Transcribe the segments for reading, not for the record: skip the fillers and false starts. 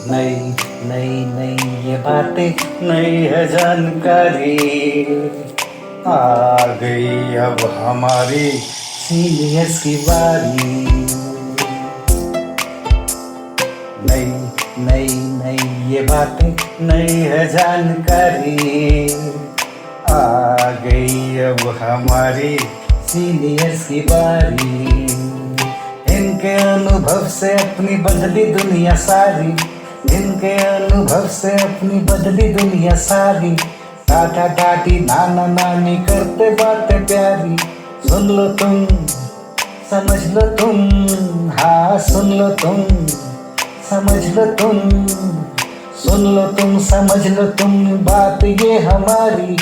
नई नई नई ये बातें नई है जानकारी, आ गई अब हमारी सीनियर्स की बारी। नई नई नई ये बातें नई है जानकारी, आ गई अब हमारी सीनियर्स की बारी। इनके अनुभव से अपनी बदली दुनिया सारी, इनके अनुभव से अपनी बदली दुनिया सारी। टाटा टाटी नाना नानी करते बातें प्यारी। सुन लो तुम, समझ लो तुम, हाँ सुन लो तुम, समझ लो तुम, सुन लो तुम, समझ लो तुम, बात ये हमारी।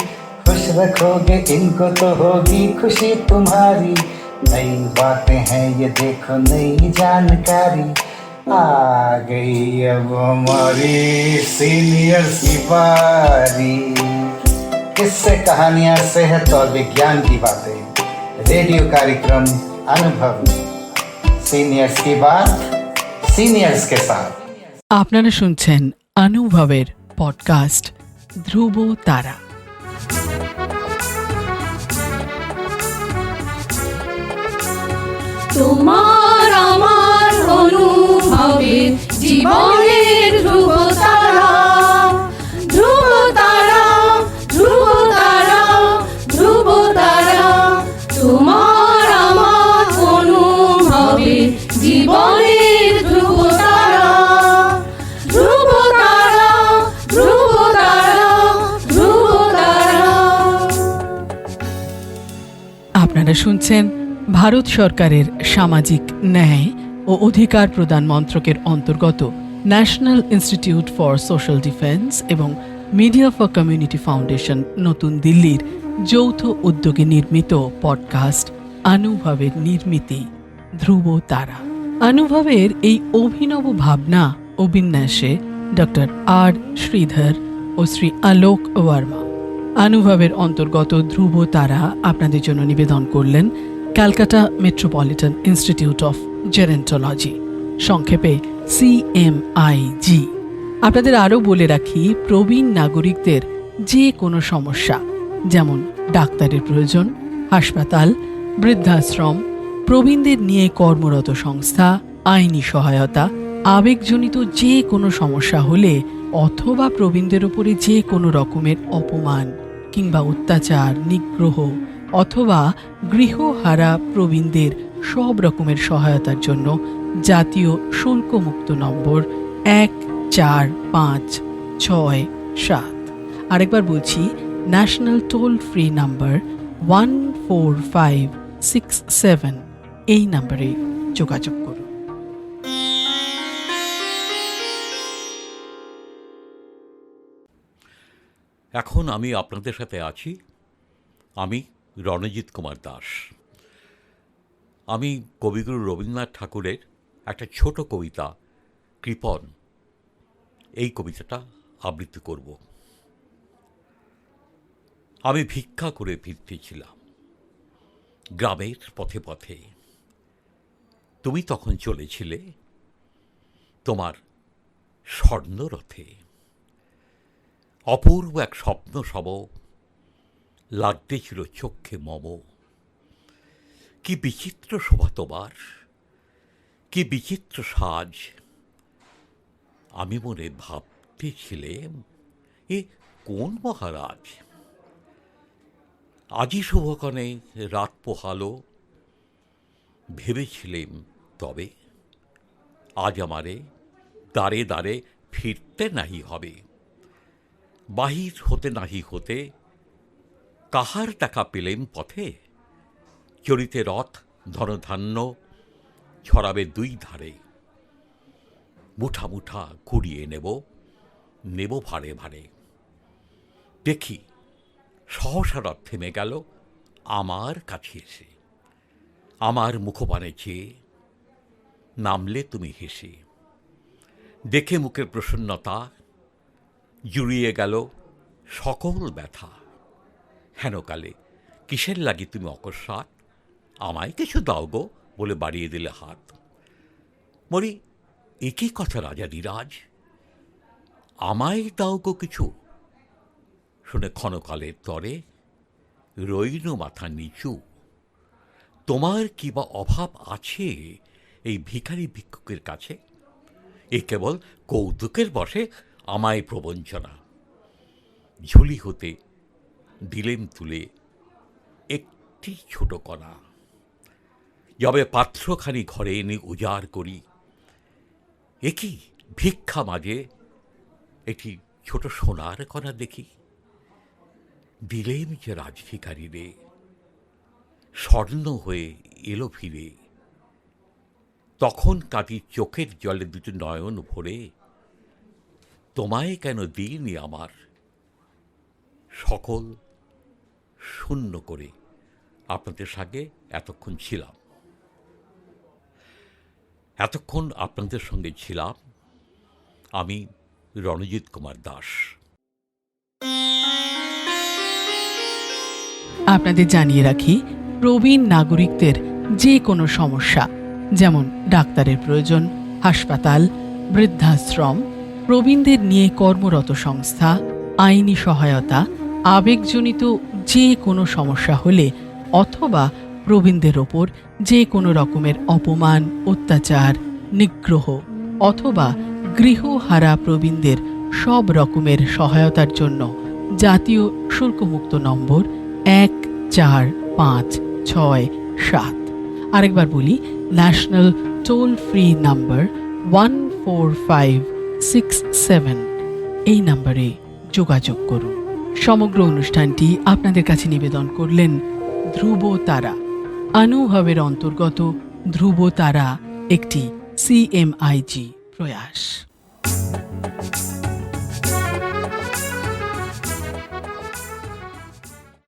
खुश रखोगे इनको तो होगी खुशी तुम्हारी। नई बातें हैं ये देखो नई जानकारी, आ गई अब हमारी सीनियर्स की बारी। किस्से कहानियां सेहत और विज्ञान की बातें, रेडियो कार्यक्रम अनुभव में सीनियर्स की बात सीनियर्स के साथ। আপনারা শুনছেন অনুভবের পডকাস্ট ধ্রুব তারা। তোমার আমার অনুভবের জীবনের ধ্রুব তারা, ধ্রুব তারা, ধ্রুব তারা, ধ্রুব তারা। তোমার আমার অনুভবের জীবনের ধ্রুব তারা, ধ্রুব তারা, ধ্রুব তারা, ধ্রুব তারা। আপনারা শুনছেন ভারত সরকারের সামাজিক ন্যায় ও অধিকার প্রদান মন্ত্রকের অন্তর্গত national institute for social defence এবং মিডিয়া ফর কমিউনিটি ফাউন্ডেশন নতুন দিল্লির যৌথ উদ্যোগে নির্মিত পডকাস্ট অনুভবের নির্মিতি ধ্রুব তারা। অনুভবের এই অভিনব ভাবনা ও বিন্যাসে ডক্টর আর শ্রীধর ও শ্রী আলোক ওয়ার্মা। অনুভবের অন্তর্গত ধ্রুব তারা আপনাদের জন্য নিবেদন করলেন Calcutta metropolitan institute of gerontology, সংক্ষেপে CMIG। আপনাদের আরও বলে রাখি, প্রবীণ নাগরিকদের যে কোনো সমস্যা, যেমন ডাক্তারের প্রয়োজন, হাসপাতাল, বৃদ্ধাশ্রম, প্রবীণদের নিয়ে কর্মরত সংস্থা, আইনি সহায়তা, আবেগজনিত যে কোনো সমস্যা হলে অথবা প্রবীণদের উপরে যে কোনো রকমের অপমান কিংবা অত্যাচার, নিগ্রহ অথবা গৃহহারা প্রবীণদের সব রকমের সহায়তার জন্য জাতীয় শুল্কমুক্ত নম্বর 145667। আরেকবার বলছি, ন্যাশনাল টোল ফ্রি নাম্বার 14567, এই নম্বরে যোগাযোগ করুন। এখন আমি আপনাদের সাথে আছি। আমি রণজিৎ কুমার দাস। আমি কবিগুরু রবীন্দ্রনাথ ঠাকুরের একটা ছোট কবিতা কৃপণ, এই কবিতাটা আবৃত্তি করব। আমি ভিক্ষা করে ফিরতেছিলাম গ্রামের পথে পথে, তুমি তখন চলেছিলে তোমার স্বর্ণরথে। অপূর্ব এক স্বপ্ন সম লাগতেছিল চক্ষে মম। কি বিচিত্র শোভা তোমার, কি বিচিত্র সাজ। আমি মনে ভাবতেছিলেম, এ কোন মহারাজ। আজি শুভক্ষণে রাত পোহালো, ভেবেছিলেম তবে আজ আমারে দ্বারে দ্বারে ফিরতে নাহি হবে। বাহির হতে নাহি হতে কাহার দেখা পেলেম পথে। চরিতে রথ ধনধান্য ছড়াবে দুই ধারে। মুঠা মুঠা কুড়িয়ে নেব, নেব ভারে ভারে। দেখি সহসা রথ থেমে গেল আমার কাছে এসে। আমার মুখপানে চেয়ে নামলে তুমি হেসে। দেখে মুখের প্রসন্নতা জুড়িয়ে গেল সকল ব্যথা। হেনকালে কিসের লাগি তুমি অকস্মাৎ আমায় কিছু দাও গো বলে বাড়িয়ে দিলে হাত। মরি একই কথা রাজা ধীরাজ, আমায় দাও গো কিছু, শুনে ক্ষণকালের তরে রইল মাথা নিচু। তোমার কি বা অভাব আছে এই ভিখারি ভিক্ষুকের কাছে? এ কেবল কৌতুকের বশে আমায় প্রবঞ্চনা। ঝুলি হতে দিলেম তুলে একটি ছোট কণা, যবে পাত্রখানি ঘরে এনে উজাড় করি, এ কি ভিক্ষা মাঝে একটি ছোট সোনার কণা দেখি। দিলেম যে রাজভিখারি রে, স্বর্ণ হয়ে এলো ফিরে। তখন কাটি চোখের জলে দুটো নয়ন ভরে, তোমায় কেন দিইনি আমার সকল শূন্য করে আপনাদের সঙ্গে এতক্ষণ ছিলাম। এতক্ষণ আপনাদের সঙ্গে ছিলাম আমি রণজিৎ কুমার দাস। আপনাদের জানিয়ে রাখি, প্রবীণ নাগরিকদের যে কোনো সমস্যা, যেমন ডাক্তারের প্রয়োজন, হাসপাতাল, বৃদ্ধাশ্রম, প্রবীণদের নিয়ে কর্মরত সংস্থা, আইনি সহায়তা, আবেগজনিত যে কোনো সমস্যা হলে অথবা প্রবীণদের ওপর যে কোনো রকমের অপমান, অত্যাচার, নিগ্রহ অথবা গৃহহারা প্রবীণদের সব রকমের সহায়তার জন্য জাতীয় শুল্কমুক্ত নম্বর 145667, আরেকবার বলি, ন্যাশনাল টোল ফ্রি নাম্বার 14567, এই নম্বরে যোগাযোগ করুন। সমগ্র অনুষ্ঠানটি আপনাদের কাছে নিবেদন করলেন ধ্রুব তারা। অনুভবের অন্তর্গত ধ্রুব তারা একটি CMIG প্রয়াস।